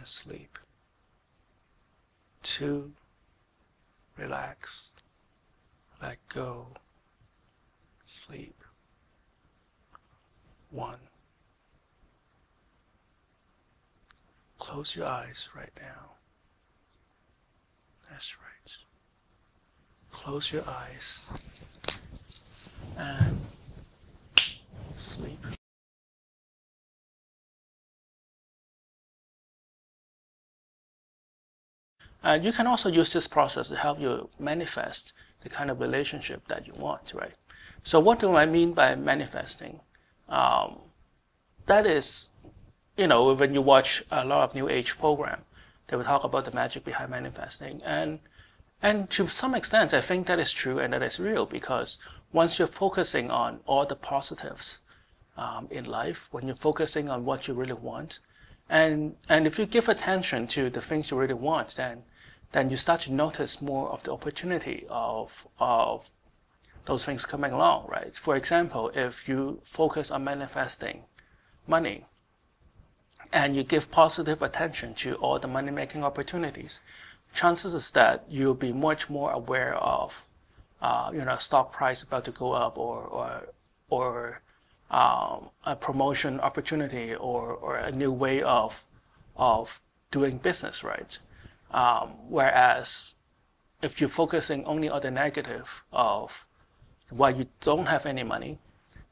sleep. 2, relax, let go, sleep. 1. Close your eyes right now. That's right. Close your eyes and sleep. And you can also use this process to help you manifest the kind of relationship that you want, right? So what do I mean by manifesting? That is, when you watch a lot of New Age program, they will talk about the magic behind manifesting. And to some extent, I think that is true and that is real, because once you're focusing on all the positives in life, when you're focusing on what you really want, and if you give attention to the things you really want, then you start to notice more of the opportunity of those things coming along, right? For example, if you focus on manifesting money and you give positive attention to all the money-making opportunities, chances is that you'll be much more aware of, stock price about to go up, or a promotion opportunity, or a new way of doing business, right? Whereas if you're focusing only on the negative of why you don't have any money,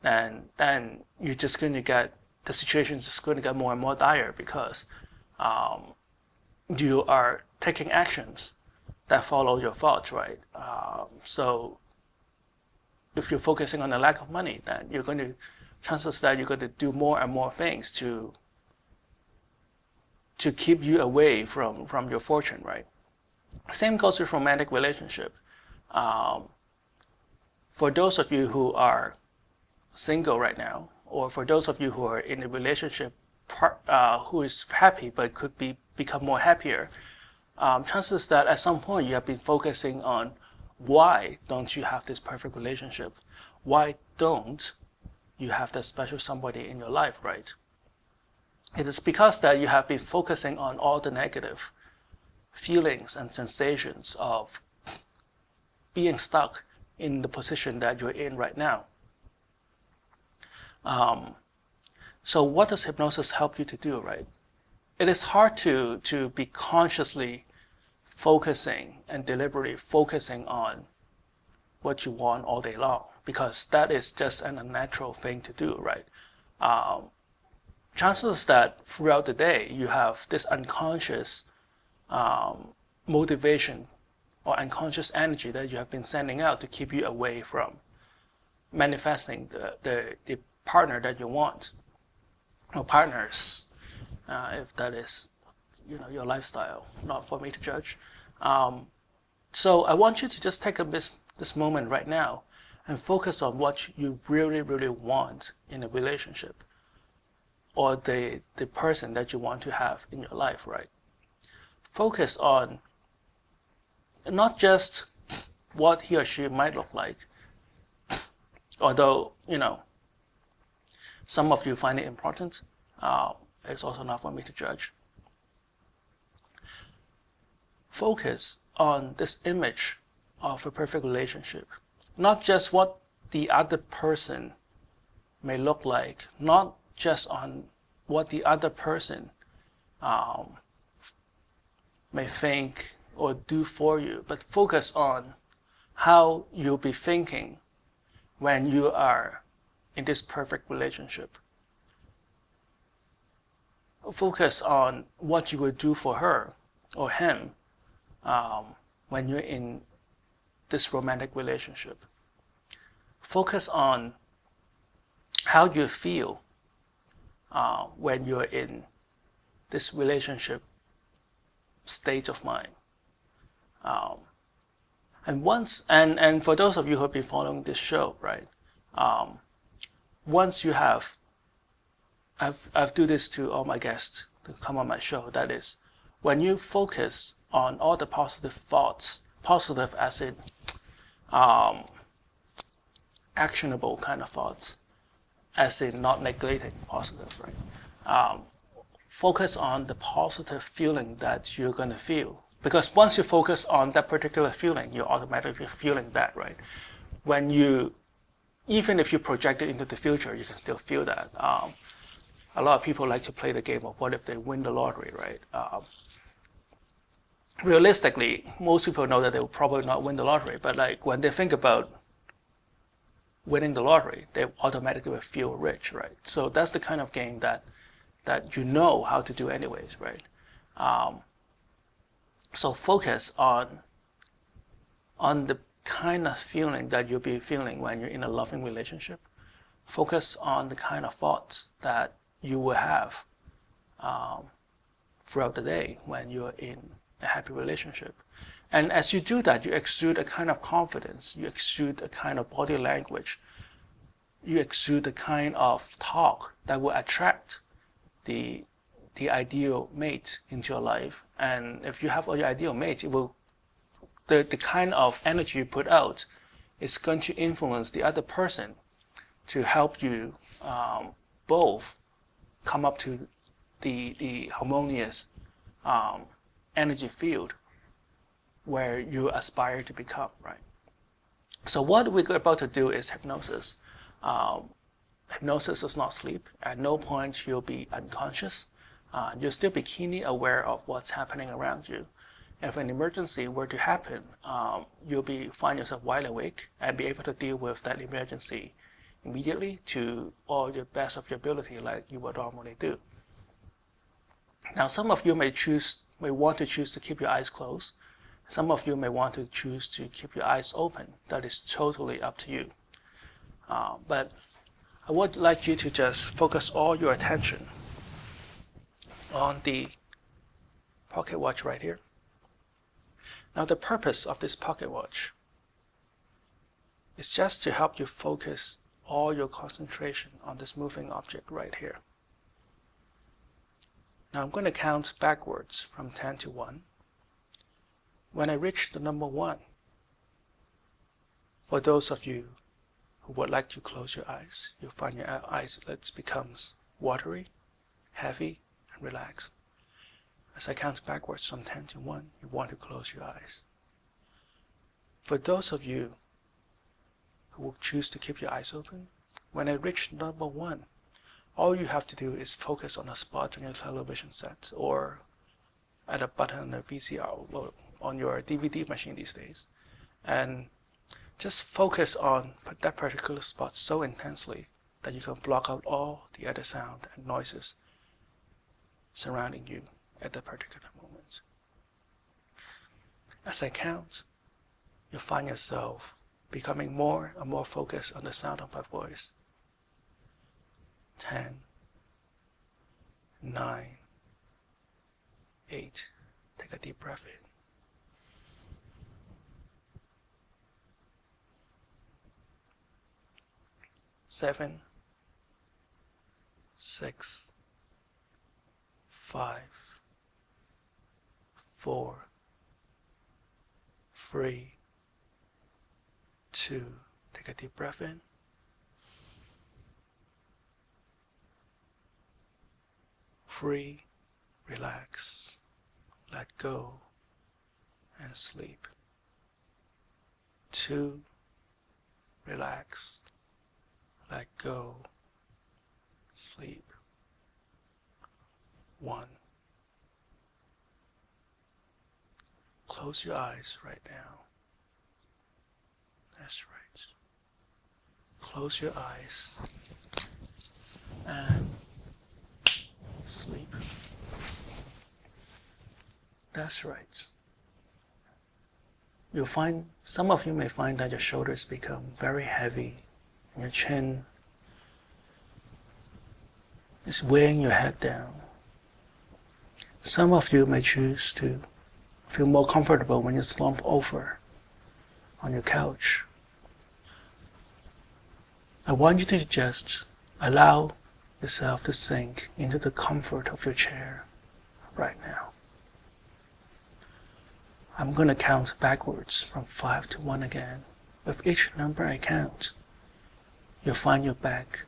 then you're just going to get, the situation is just going to get more and more dire, because you are taking actions that follow your thoughts, right? So if you're focusing on the lack of money, then chances that you're going to do more and more things to keep you away from your fortune, right? Same goes with romantic relationship. For those of you who are single right now, or for those of you who are in a relationship who is happy but could become more happier, chances that at some point you have been focusing on, why don't you have this perfect relationship? Why don't you have that special somebody in your life, right? It is because that you have been focusing on all the negative feelings and sensations of being stuck in the position that you're in right now. So what does hypnosis help you to do, right? It is hard to be consciously focusing and deliberately focusing on what you want all day long, because that is just an unnatural thing to do, right? Chances that throughout the day you have this unconscious motivation or unconscious energy that you have been sending out to keep you away from manifesting the partner that you want, or partners, if that is your lifestyle, not for me to judge. So I want you to just take this moment right now and focus on what you really, really want in a relationship, or the person that you want to have in your life, right? Focus on not just what he or she might look like, although, some of you find it important. It's also not for me to judge. Focus on this image of a perfect relationship, not just what the other person may look like, not just on what the other person may think or do for you, but focus on how you'll be thinking when you are in this perfect relationship. Focus on what you would do for her or him when you're in this romantic relationship. Focus on how you feel when you're in this relationship state of mind. And for those of you who have been following this show, right? Once you have, I've do this to all my guests to come on my show. That is, when you focus on all the positive thoughts, positive as in actionable kind of thoughts, as in not neglecting positive, right? focus on the positive feeling that you're going to feel. Because once you focus on that particular feeling, you're automatically feeling that, right? When you, even if you project it into the future, you can still feel that. A lot of people like to play the game of what if they win the lottery, right? Realistically, most people know that they will probably not win the lottery, but like when they think about winning the lottery, they automatically will feel rich, right? So that's the kind of game that you know how to do anyways, right? So focus on the kind of feeling that you'll be feeling when you're in a loving relationship. Focus on the kind of thoughts that you will have throughout the day when you're in a happy relationship. And as you do that, you exude a kind of confidence, you exude a kind of body language, you exude a kind of talk that will attract the ideal mate into your life. And if you have your ideal mate, it will, the kind of energy you put out is going to influence the other person to help you both come up to the harmonious energy field where you aspire to become, right? So what we're about to do is hypnosis. Hypnosis is not sleep. At no point you'll be unconscious. You'll still be keenly aware of what's happening around you. If an emergency were to happen, you'll find yourself wide awake and be able to deal with that emergency immediately to all the best of your ability like you would normally do. Now, some of you may want to choose to keep your eyes closed. Some of you may want to choose to keep your eyes open. That is totally up to you. But I would like you to just focus all your attention on the pocket watch right here. Now, the purpose of this pocket watch is just to help you focus all your concentration on this moving object right here. Now, I'm going to count backwards from 10 to 1. When I reach the number 1, for those of you who would like to close your eyes, you'll find your eyelids becomes watery, heavy, and relaxed. As I count backwards from 10 to 1, you want to close your eyes. For those of you who will choose to keep your eyes open, when I reach number 1, all you have to do is focus on a spot on your television set or at a button on a VCR or on your DVD machine these days, and just focus on that particular spot so intensely that you can block out all the other sound and noises surrounding you at that particular moment. As I count, you'll find yourself becoming more and more focused on the sound of my voice. 10, 9, 8, take a deep breath in. 7, 6, 5, 4, 3, 2, take a deep breath in. 3, relax, let go, and sleep. 2, relax, let go, sleep. 1. Close your eyes right now. That's right. Close your eyes and sleep. That's right. You'll find, some of you may find that your shoulders become very heavy and your chin is weighing your head down. Some of you may choose to feel more comfortable when you slump over on your couch. I want you to just allow yourself to sink into the comfort of your chair right now. I'm going to count backwards from 5 to 1 again. With each number I count, you'll find your back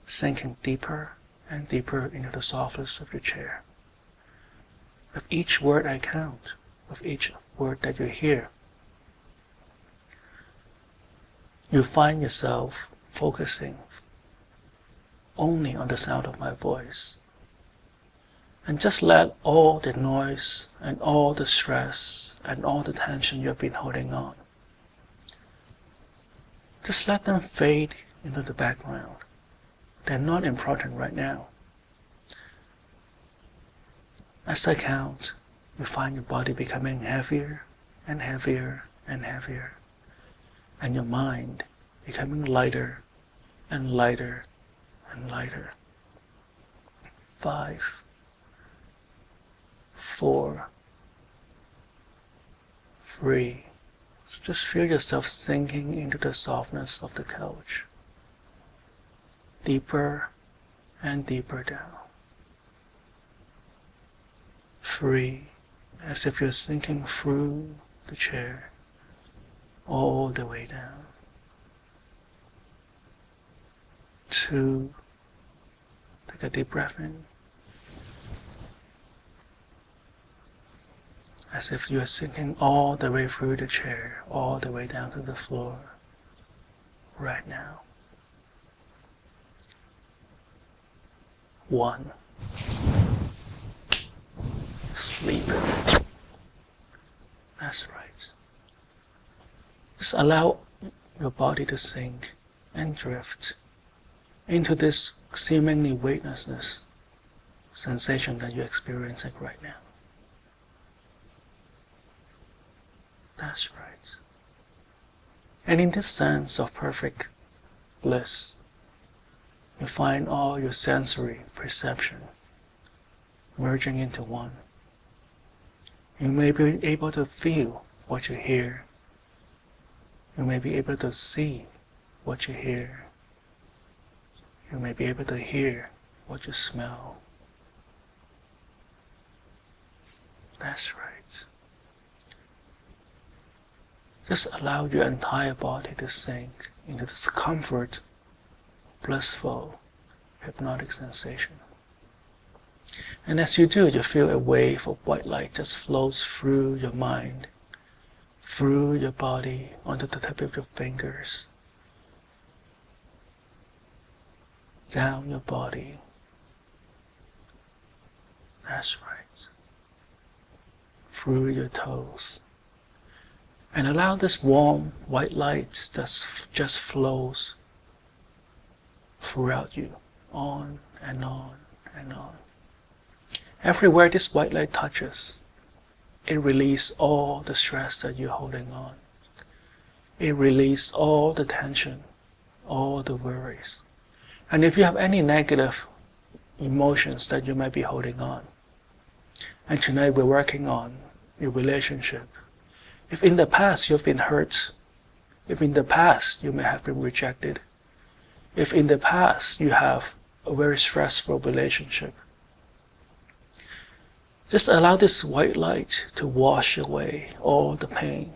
sinking deeper and deeper into the softness of your chair. With each word I count, with each word that you hear, you find yourself focusing only on the sound of my voice. And just let all the noise and all the stress and all the tension you have been holding on, just let them fade into the background. They're not important right now. As I count, you find your body becoming heavier and heavier and heavier, and your mind becoming lighter and lighter and lighter. 5, 4, 3. Just feel yourself sinking into the softness of the couch, deeper and deeper down. 3, as if you're sinking through the chair all the way down. 2, take a deep breath in, as if you are sinking all the way through the chair, all the way down to the floor right now. 1. Sleep. That's right. Just allow your body to sink and drift into this seemingly weightlessness sensation that you're experiencing right now. That's right. And in this sense of perfect bliss, you find all your sensory perception merging into one. You may be able to feel what you hear. You may be able to see what you hear. You may be able to hear what you smell. That's right. Just allow your entire body to sink into this comfort, blissful, hypnotic sensation. And as you do, you feel a wave of white light just flows through your mind, through your body, onto the tip of your fingers, down your body. That's right. Through your toes. And allow this warm white light that just flows throughout you, on and on and on. Everywhere this white light touches, it releases all the stress that you're holding on. It releases all the tension, all the worries. And if you have any negative emotions that you might be holding on, and tonight we're working on your relationship. If in the past you've been hurt, if in the past you may have been rejected, if in the past you have a very stressful relationship, just allow this white light to wash away all the pain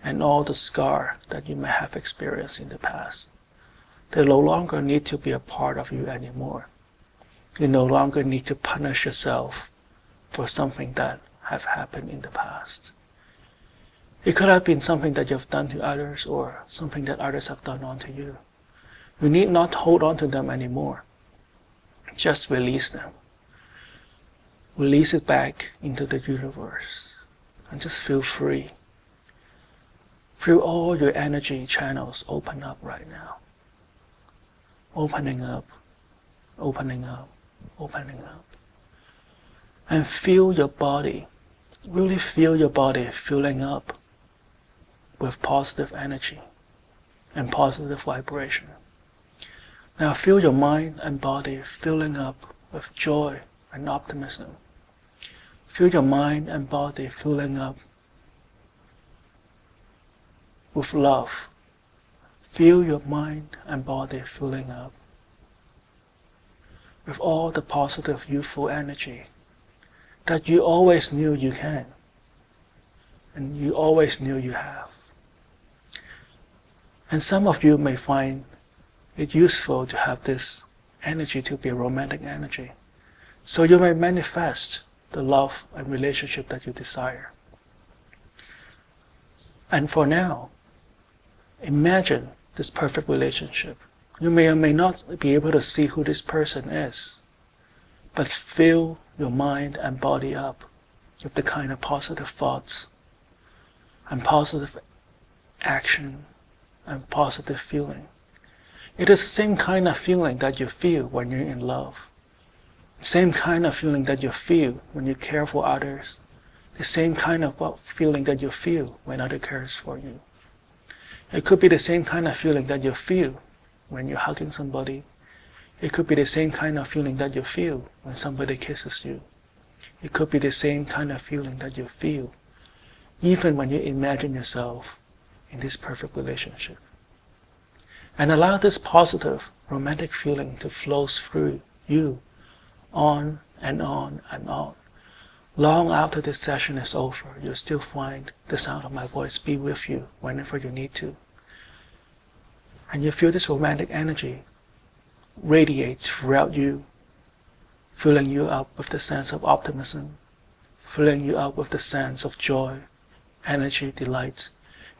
and all the scar that you may have experienced in the past. They no longer need to be a part of you anymore. You no longer need to punish yourself for something that have happened in the past. It could have been something that you've done to others or something that others have done onto you. You need not hold on to them anymore. Just release them. Release it back into the universe and just feel free. Feel all your energy channels open up right now. Opening up, opening up, opening up. And feel your body, really feel your body filling up with positive energy and positive vibration. Now feel your mind and body filling up with joy and optimism. Feel your mind and body filling up with love. Feel your mind and body filling up with all the positive, youthful energy that you always knew you can and you always knew you have. And some of you may find it useful to have this energy to be a romantic energy. So you may manifest the love and relationship that you desire. And for now, imagine this perfect relationship. You may or may not be able to see who this person is, but fill your mind and body up with the kind of positive thoughts and positive action and positive feeling. It is the same kind of feeling that you feel when you're in love. The same kind of feeling that you feel when you care for others. The same kind of feeling that you feel when others cares for you. It could be the same kind of feeling that you feel when you're hugging somebody. It could be the same kind of feeling that you feel when somebody kisses you. It could be the same kind of feeling that you feel even when you imagine yourself in this perfect relationship. And allow this positive, romantic feeling to flow through you on and on and on. Long after this session is over, you'll still find the sound of my voice be with you whenever you need to. And you feel this romantic energy radiate throughout you, filling you up with the sense of optimism, filling you up with the sense of joy, energy, delight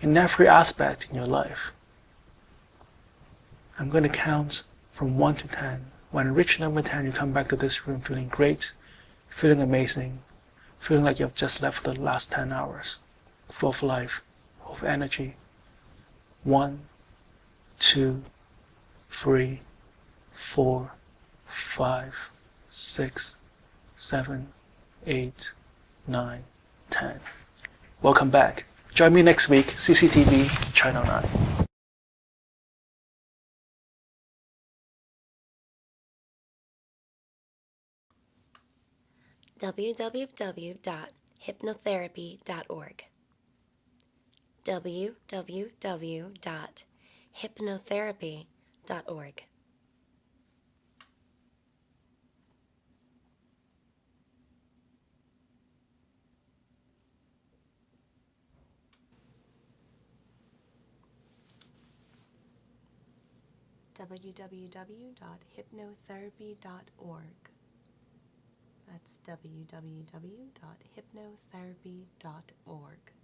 in every aspect in your life. I'm going to count from 1 to 10. When I reach number 10, you come back to this room feeling great, feeling amazing, feeling like you've just left for the last 10 hours, full of life, full of energy. 1, 2, 3, 4, 5, 6, 7, 8, 9, 10. Welcome back. Join me next week, CCTV, Channel 9. www.hypnotherapy.org www.hypnotherapy.org www.hypnotherapy.org. That's www.hypnotherapy.org.